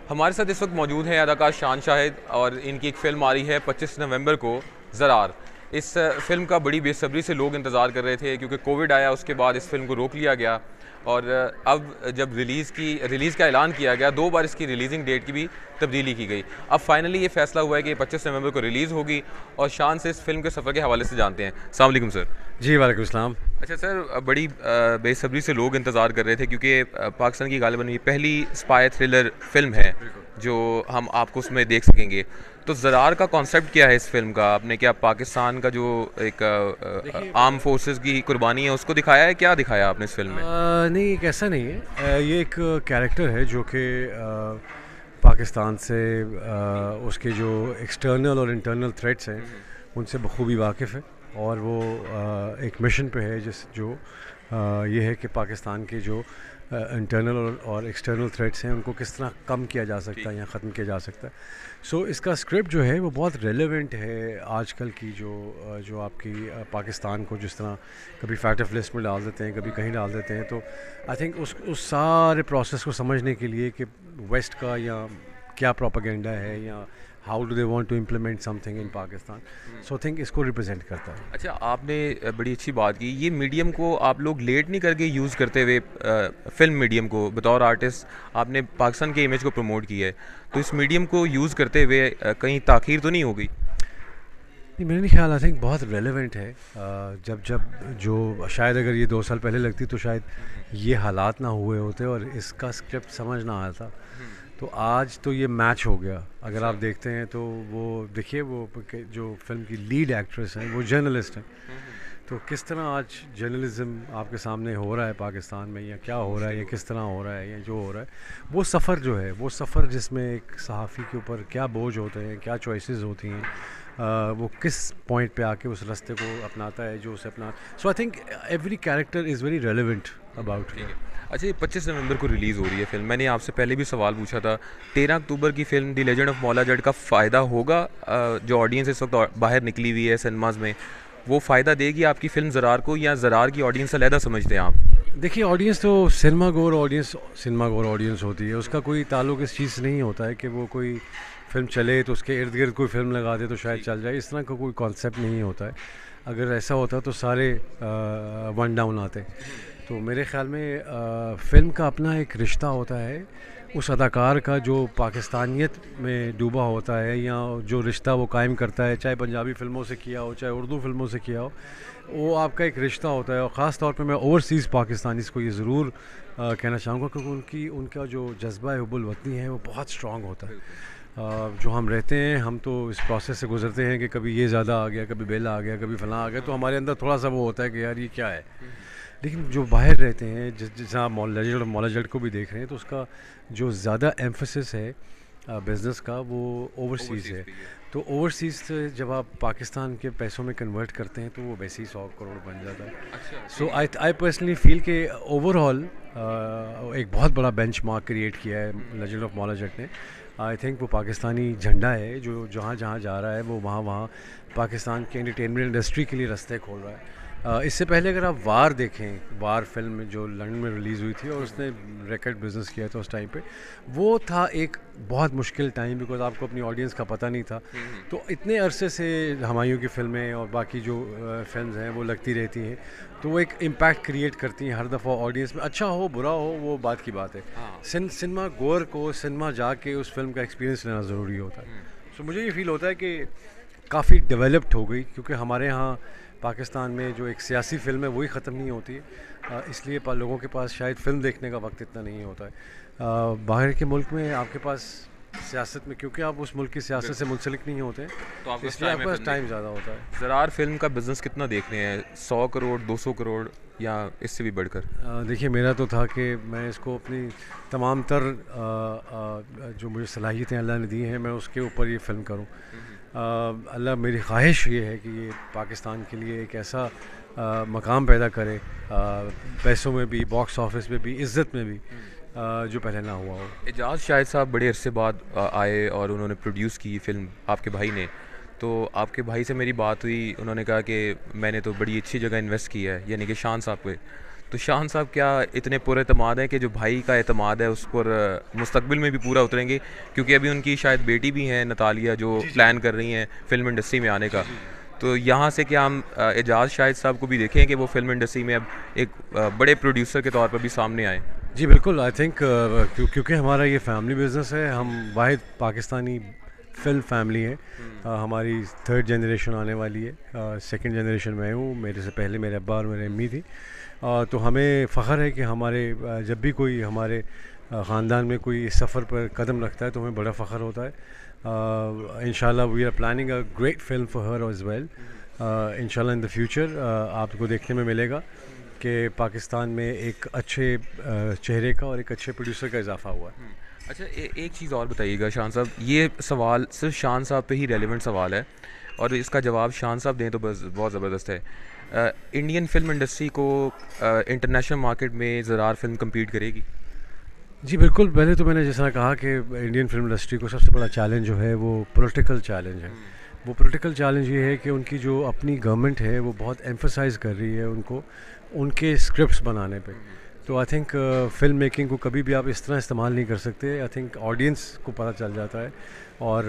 हमारे साथ इस वक्त मौजूद हैं अदाकार शान शाहिद और इनकी एक फ़िल्म आ रही है 25 नवंबर को, ज़रार। इस फ़िल्म का बड़ी बेसब्री से लोग इंतज़ार कर रहे थे क्योंकि कोविड आया, उसके बाद इस फ़िल्म को रोक लिया गया और अब जब रिलीज़ का ऐलान किया गया, 2 बार इसकी रिलीज़िंग डेट की भी तब्दीली की गई। अब फाइनली ये फ़ैसला हुआ है कि 25 नवंबर को रिलीज़ होगी और शान से इस फ़िल्म के सफ़र के हवाले से जानते हैं। अस्सलाम वालेकुम सर। जी, वालेकुम सलाम। अच्छा सर, बड़ी बेसब्री से लोग इंतज़ार कर रहे थे क्योंकि पाकिस्तान की गालिबन ये पहली स्पाई थ्रिलर फ़िल्म है जो हम आपको उसमें देख सकेंगे। तो ज़रार का कॉन्सेप्ट क्या है इस फ़िल्म का? आपने क्या पाकिस्तान का जो एक देखिए आर्म फोर्सेस की कुर्बानी है उसको दिखाया है? क्या दिखाया आपने इस फ़िल्म में? नहीं, एक ऐसा नहीं है। ये एक कैरेक्टर है जो कि पाकिस्तान से उसके जो एक्सटर्नल और इंटरनल थ्रेट्स हैं उनसे बखूबी वाकिफ़ है और वो एक मिशन पे है ये है कि पाकिस्तान के जो इंटरनल और एक्सटर्नल थ्रेट्स हैं उनको किस तरह कम किया जा सकता है या ख़त्म किया जा सकता है। सो इसका स्क्रिप्ट जो है वो बहुत रेलेवेंट है आजकल की जो आपकी पाकिस्तान को जिस तरह कभी फैक्ट ऑफ लिस्ट में डाल देते हैं, कभी कहीं डाल देते हैं। तो आई थिंक उस सारे प्रोसेस को समझने के लिए कि वेस्ट का या क्या प्रोपेगेंडा है या how do they want to implement something in Pakistan, so I think इसको रिप्रेजेंट करता है। अच्छा, आपने बड़ी अच्छी बात की। ये मीडियम को आप लोग लेट नहीं करके यूज़ करते हुए फ़िल्म मीडियम को बतौर आर्टिस्ट आपने पाकिस्तान के इमेज को प्रमोट किया है। तो इस मीडियम को यूज़ करते हुए कहीं ताख़ीर तो नहीं हो गई? नहीं, मेरा नहीं ख्याल, आई थिंक बहुत रेलेवेंट है। जब जब जो शायद अगर ये 2 साल पहले लगती तो शायद ये हालात ना हुए होते और इसका स्क्रिप्ट समझ ना आया था। तो आज तो ये मैच हो गया। अगर आप देखते हैं तो वो देखिए जो फ़िल्म की लीड एक्ट्रेस हैं वो जर्नलिस्ट हैं। तो किस तरह आज जर्नलिज़्म आपके सामने हो रहा है पाकिस्तान में, या क्या हो रहा है या किस तरह हो रहा है या जो हो रहा है, वो सफ़र जो है वो सफ़र जिसमें एक सहाफ़ी के ऊपर क्या बोझ होते हैं, क्या चॉइसेस होती हैं, वो किस पॉइंट पे आके उस रास्ते को अपनाता है जो उसे अपना। So I think every character is very relevant about. ठीक है। अच्छा, ये 25 नवंबर को रिलीज़ हो रही है फ़िल्म। मैंने आपसे पहले भी सवाल पूछा था। 13 अक्टूबर की film the legend of Maula Jatt का फ़ायदा होगा? जो ऑडियंस इस वक्त बाहर निकली हुई है सिनेमाज़ में, वो फ़ायदा देगी आपकी फ़िल्म ज़रार को, या ज़रार की ऑडियंस अलहदा समझते हैं आप? देखिए, ऑडियंस तो सिनेमा गोर ऑडियंस होती है। उसका कोई ताल्लुक इस चीज़ से नहीं होता है कि वो कोई फ़िल्म चले तो उसके इर्द गिर्द कोई फ़िल्म लगा दे तो शायद चल जाए। इस तरह का कोई कॉन्सेप्ट नहीं होता है। अगर ऐसा होता तो सारे वन डाउन आते। तो मेरे ख़्याल में फ़िल्म का अपना एक रिश्ता होता है उस अदाकार का जो पाकिस्तानियत में डूबा होता है, या जो रिश्ता वो कायम करता है, चाहे पंजाबी फ़िल्मों से किया हो चाहे उर्दू फ़िल्मों से किया हो, वो आपका एक रिश्ता होता है। और ख़ास तौर पे मैं ओवरसीज़ पाकिस्तानीज़ को ये ज़रूर कहना चाहूँगा क्योंकि उनका जो जज्बा हुब्बुल वतनी है वो बहुत स्ट्रॉन्ग होता है। जो हम रहते हैं, हम तो इस प्रोसेस से गुज़रते हैं कि कभी ये ज़्यादा आ गया, कभी बिल आ गया, कभी फ़लाँ आ गया, तो हमारे अंदर थोड़ा सा वो होता है कि यार ये क्या है। लेकिन जो बाहर रहते हैं, जैसा आप मौला जट को भी देख रहे हैं, तो उसका जो ज़्यादा एम्फेसिस है बिज़नेस का वो ओवरसीज़ है। तो ओवरसीज़ से जब आप पाकिस्तान के पैसों में कन्वर्ट करते हैं तो वो वैसे ही 100 करोड़ बन जाता है। सो आई पर्सनली फील कि ओवरऑल एक बहुत बड़ा बेंचमार्क क्रिएट किया है लेजेंड ऑफ मौला जट ने। आई थिंक वो पाकिस्तानी झंडा है जो जहाँ जहाँ जा रहा है वो वहाँ वहाँ पाकिस्तान की एंटरटेनमेंट इंडस्ट्री के लिए रास्ते खोल रहा है। इससे पहले अगर आप वार देखें, वार फिल्म जो लंदन में रिलीज़ हुई थी और उसने रिकॉर्ड बिजनेस किया था उस टाइम पे, वो था एक बहुत मुश्किल टाइम बिकॉज आपको अपनी ऑडियंस का पता नहीं था। तो इतने अरसे से हुमायूं की फ़िल्में और बाकी जो फिल्म्स हैं वो लगती रहती हैं, तो वो एक इम्पैक्ट क्रिएट करती हैं हर दफ़ा ऑडियंस में। अच्छा हो बुरा हो वो बात की बात है। सिनेमा गोर को सिनेमा जाके उस फिल्म का एक्सपीरियंस लेना ज़रूरी होता है। सो मुझे ये फील होता है कि काफ़ी डेवलप्ड हो गई, क्योंकि हमारे यहाँ पाकिस्तान में जो एक सियासी फ़िल्म है वही ख़त्म नहीं होती है। इसलिए लोगों के पास शायद फ़िल्म देखने का वक्त इतना नहीं होता है। बाहर के मुल्क में आपके पास सियासत में, क्योंकि आप उस मुल्क की सियासत से मुंसलिक नहीं होते हैं, तो आपके इसलिए आपके पास टाइम ज़्यादा होता है। ज़रार फ़िल्म का बिज़नेस कितना देख रहे हैं? 100 करोड़, 200 करोड़, या इससे भी बढ़कर? देखिए, मेरा तो था कि मैं इसको अपनी तमाम तर जो मुझे सलाहियतें अल्लाह ने दी हैं मैं उसके ऊपर ये फ़िल्म करूँ। अल्लाह, मेरी ख्वाहिश ये है कि ये पाकिस्तान के लिए एक ऐसा मकाम पैदा करे, पैसों में भी, बॉक्स ऑफिस में भी, इज़्ज़त में भी, जो पहले ना हुआ हो। एजाज शाहिद साहब बड़े अरसे बाद आए और उन्होंने प्रोड्यूस की फ़िल्म आपके भाई ने। तो आपके भाई से मेरी बात हुई, उन्होंने कहा कि मैंने तो बड़ी अच्छी जगह इन्वेस्ट किया है, यानी कि शान साहब पे। तो शान साहब क्या इतने पुरएतमाद हैं कि जो भाई का एतमाद है उस पर मुस्तकबिल में भी पूरा उतरेंगे? क्योंकि अभी उनकी शायद बेटी भी हैं नतालिया, जो प्लान कर रही हैं फ़िल्म इंडस्ट्री में आने का। तो यहाँ से क्या हम एजाज़ शाहिद साहब को भी देखें कि वो फ़िल्म इंडस्ट्री में अब एक बड़े प्रोड्यूसर के तौर पर भी सामने आएँ? जी बिल्कुल, आई थिंक क्योंकि हमारा ये फैमिली बिजनेस है, हम वाहिद पाकिस्तानी फिल्म फैमिली है। हमारी थर्ड जनरेशन आने वाली है, सेकंड जनरेशन मैं हूँ, मेरे से पहले मेरे अब्बा और मेरी अम्मी थी। तो हमें फ़ख्र है कि हमारे जब भी कोई हमारे ख़ानदान में कोई इस सफ़र पर कदम रखता है तो हमें बड़ा फ़ख्र होता है। इंशाल्लाह we are planning a great film for her as well. इंशाल्लाह इन द फ्यूचर आपको देखने में मिलेगा कि पाकिस्तान में एक अच्छे चेहरे का और एक अच्छे प्रोड्यूसर का इजाफा हुआ है। अच्छा, एक चीज़ और बताइएगा शान साहब, ये सवाल सिर्फ शान साहब पे ही रेलेवेंट सवाल है और इसका जवाब शान साहब दें तो बस बहुत ज़बरदस्त है। इंडियन फिल्म इंडस्ट्री को इंटरनेशनल मार्केट में ज़रार फिल्म कम्पीट करेगी? जी बिल्कुल, पहले तो मैंने जैसा कहा कि इंडियन फिल्म इंडस्ट्री को सबसे बड़ा चैलेंज जो है वो पॉलिटिकल चैलेंज है। वो पॉलिटिकल चैलेंज ये है कि उनकी जो अपनी गवर्नमेंट है वो बहुत एम्फसाइज़ कर रही है उनको उनके स्क्रिप्ट्स बनाने पे। तो आई थिंक फ़िल्म मेकिंग को कभी भी आप इस तरह इस्तेमाल नहीं कर सकते। आई थिंक ऑडियंस को पता चल जाता है और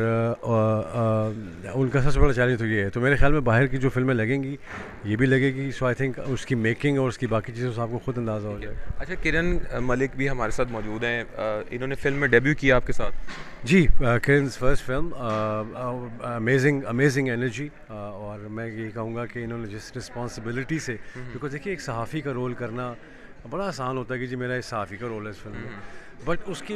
उनका सबसे बड़ा चैलेंज तो ये है। तो मेरे ख्याल में बाहर की जो फ़िल्में लगेंगी ये भी लगेगी। सो आई थिंक उसकी मेकिंग और उसकी बाकी चीज़ों से आपको खुद अंदाज़ा हो जाएगा। अच्छा, किरण मलिक भी हमारे साथ मौजूद हैं। इन्होंने फ़िल्म में डेब्यू किया आपके साथ। जी, किरण's फर्स्ट फिल्म, अमेजिंग एनर्जी, और मैं ये कहूँगा कि इन्होंने जिस रिस्पॉन्सिबिलिटी से, बिकॉज देखिए एक सहाफ़ी का रोल करना बड़ा आसान होता है कि जी मेरा इस सहाफ़ी का रोल है इस फिल्म में, बट उसकी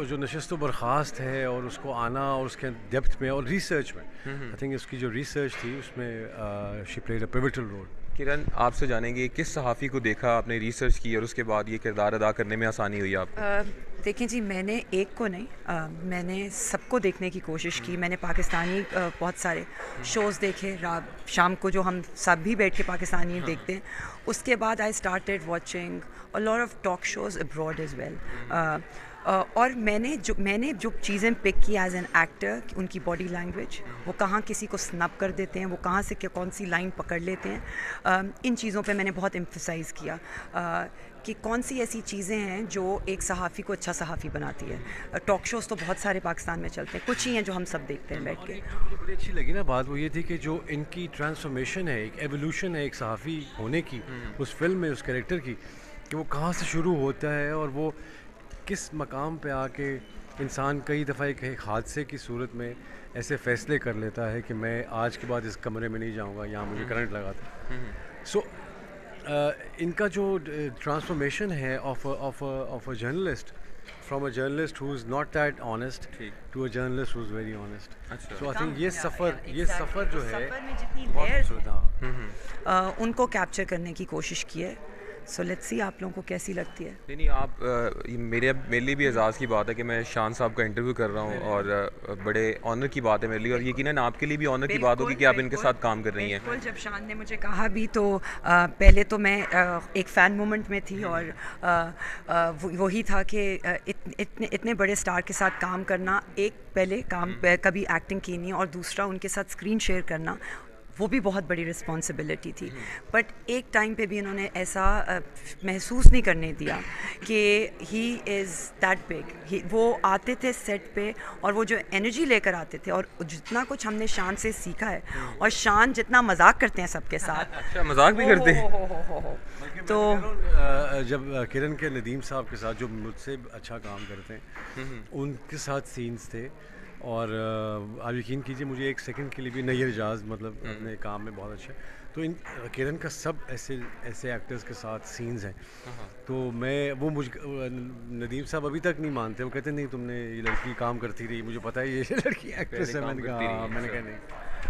जो नशस्त व बर्खास्त है और उसको आना और उसके डेप्थ में और रिसर्च में, आई थिंक उसकी जो रिसर्च थी उसमें she played a pivotal role. Kiran, आपसे जानेंगे किस सहाफ़ी को देखा आपने, रिसर्च की और उसके बाद ये किरदार अदा करने में आसानी हुई आपको? देखें जी, मैंने एक को नहीं, मैंने सबको देखने की कोशिश की। मैंने पाकिस्तानी बहुत सारे शोज़ देखे, रात शाम को जो हम सब भी बैठ के पाकिस्तानी देखते हैं। उसके बाद I started watching a lot of talk shows abroad as well. और मैंने जो चीज़ें पिक की एज एन एक्टर, उनकी बॉडी लैंग्वेज, वो कहाँ किसी को स्नब कर देते हैं, वो कहाँ से कौन सी लाइन पकड़ लेते हैं, इन चीज़ों पे मैंने बहुत एम्फसाइज़ किया कि कौन सी ऐसी चीज़ें हैं जो एक सहाफ़ी को अच्छा सहाफ़ी बनाती है। टॉक शोज़ तो बहुत सारे पाकिस्तान में चलते हैं, कुछ ही हैं जो हम सब देखते हैं बैठ के। मुझे बड़ी अच्छी लगी ना बात, वो ये थी कि जो इनकी ट्रांसफॉर्मेशन है, एक एवोल्यूशन है एक सहाफ़ी होने की उस फिल्म में, उस कैरेक्टर की, कि वो कहाँ से शुरू होता है और वो किस मकाम पे आके इंसान कई दफ़ा एक हादसे की सूरत में ऐसे फ़ैसले कर लेता है कि मैं आज के बाद इस कमरे में नहीं जाऊंगा, यहाँ मुझे करंट लगा था। सो इनका जो ट्रांसफॉर्मेशन है of a journalist, from a journalist who is not that honest to a journalist who is very honest. So I think ये सफ़र जो है सफ़र में जितनी लेयर्स उनको कैप्चर करने की कोशिश की है। सो लेट्स सी आप लोगों को कैसी लगती है। नहीं, आप मेरे लिए भी एजाज़ की बात है कि मैं शान साहब का इंटरव्यू कर रहा हूँ और बड़े ऑनर की बात है मेरे लिए, और यकीनन आपके लिए भी ऑनर की बात होगी कि आप इनके साथ काम कर रही हैं। बिल्कुल, जब शान ने मुझे कहा भी तो पहले तो मैं एक फ़ैन मोमेंट में थी और वही था कि इतने बड़े स्टार के साथ काम करना, एक पहले काम कभी एक्टिंग की नहीं और दूसरा उनके साथ स्क्रीन शेयर करना, वो भी बहुत बड़ी रिस्पॉन्सिबिलिटी थी। बट एक टाइम पे भी इन्होंने ऐसा महसूस नहीं करने दिया कि ही इज़ दैट बिग। वो आते थे सेट पे और वो जो एनर्जी लेकर आते थे, और जितना कुछ हमने शान से सीखा है, और शान जितना मजाक करते हैं सबके साथ। अच्छा, मजाक भी करते हैं? तो जब किरण के नदीम साहब के साथ, जो मुझसे अच्छा काम करते हैं, उनके साथ सीन्स थे, और आप यकीन कीजिए मुझे एक सेकंड के लिए भी नहीं एजाज़, मतलब अपने काम में बहुत अच्छा। तो इन किरण का सब ऐसे एक्टर्स के साथ सीन्स हैं, तो मैं वो नदीम साहब अभी तक नहीं मानते। वो कहते नहीं, तुमने ये लड़की काम करती रही, मुझे पता है ये लड़की एक्ट्रेस है। मैंने कहा नहीं।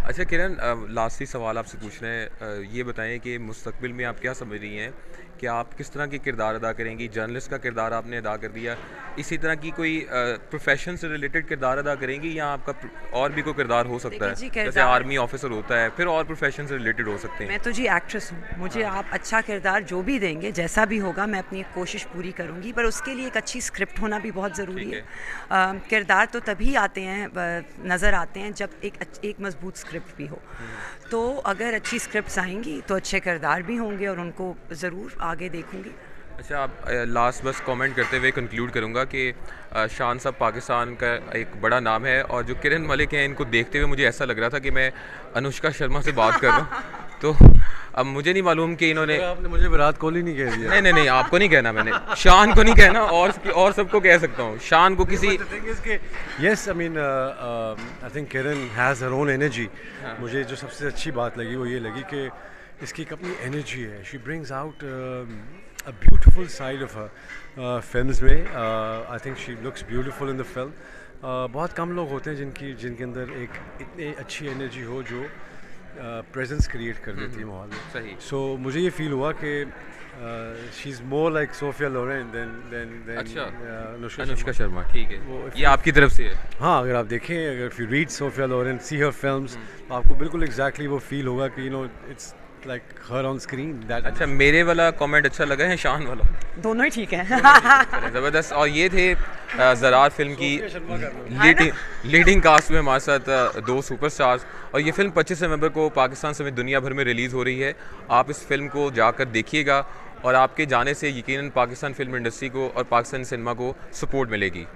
अच्छा किरण, लास्टी सवाल आपसे पूछ रहे हैं, ये बताएं कि मुस्तकबिल में आप क्या समझ रही हैं कि आप किस तरह के किरदार अदा करेंगी? जर्नलिस्ट का किरदार आपने अदा कर दिया, इसी तरह की कोई प्रोफेशन से रिलेटेड किरदार अदा करेंगी, या आपका और भी कोई किरदार हो सकता है? जैसे आर्मी ऑफिसर होता है, फिर और प्रोफेशन से रिलेटेड हो सकते हैं। मैं तो जी एक्ट्रेस हूँ, मुझे आप अच्छा किरदार जो भी देंगे, जैसा भी होगा, मैं अपनी कोशिश पूरी करूँगी, पर उसके लिए एक अच्छी स्क्रिप्ट होना भी बहुत ज़रूरी है। किरदार तो तभी आते हैं, नज़र आते हैं, जब एक मजबूत स्क्रिप्ट भी हो। तो अगर अच्छी स्क्रिप्ट्स आएंगी तो अच्छे किरदार भी होंगे और उनको ज़रूर आगे देखूँगी। अच्छा, आप लास्ट बस कमेंट करते हुए कंक्लूड करूँगा कि शान साहब पाकिस्तान का एक बड़ा नाम है, और जो किरण मलिक हैं इनको देखते हुए मुझे ऐसा लग रहा था कि मैं अनुष्का शर्मा से बात कर रहा हूँ। तो अब मुझे नहीं मालूम कि इन्होंने आपने मुझे विराट कोहली नहीं कह दिया। नहीं नहीं नहीं, आपको नहीं कहना मैंने, शान को नहीं कहना, और सबको कह सकता हूँ। शान को किसी yes, I mean I think Kiran has her own energy. मुझे जो सबसे अच्छी बात लगी वो ये लगी कि इसकी एक अपनी एनर्जी है। She brings out a beautiful side of her films में। I think she looks beautiful in the film. बहुत कम लोग होते हैं जिनके अंदर एक इतनी अच्छी एनर्जी हो जो प्रेजेंस क्रिएट कर देती है माहौल में। सही। सो मुझे ये फील हुआ कि she is more like Sophia Loren then अच्छा, अनुष्का अनुष्का शर्मा, ठीक है, वो ये आपकी तरफ से है। हाँ, अगर आप देखें, अगर if you read Sophia Loren, see her films, तो आपको बिल्कुल एग्जैक्टली वो फील होगा कि it's like her on screen. That अच्छा, मेरे वाला कमेंट अच्छा लगा है, शान वाला? दोनों ही ठीक है। ज़बरदस्त। और ये थे ज़रार फिल्म की लीडिंग कास्ट में हमारे साथ दो सुपरस्टार्स, और ये फिल्म 25 नवंबर को पाकिस्तान समेत दुनिया भर में रिलीज़ हो रही है। आप इस फिल्म को जाकर देखिएगा, और आपके जाने से यकीनन पाकिस्तान फिल्म इंडस्ट्री को और पाकिस्तान सिनेमा को सपोर्ट मिलेगी।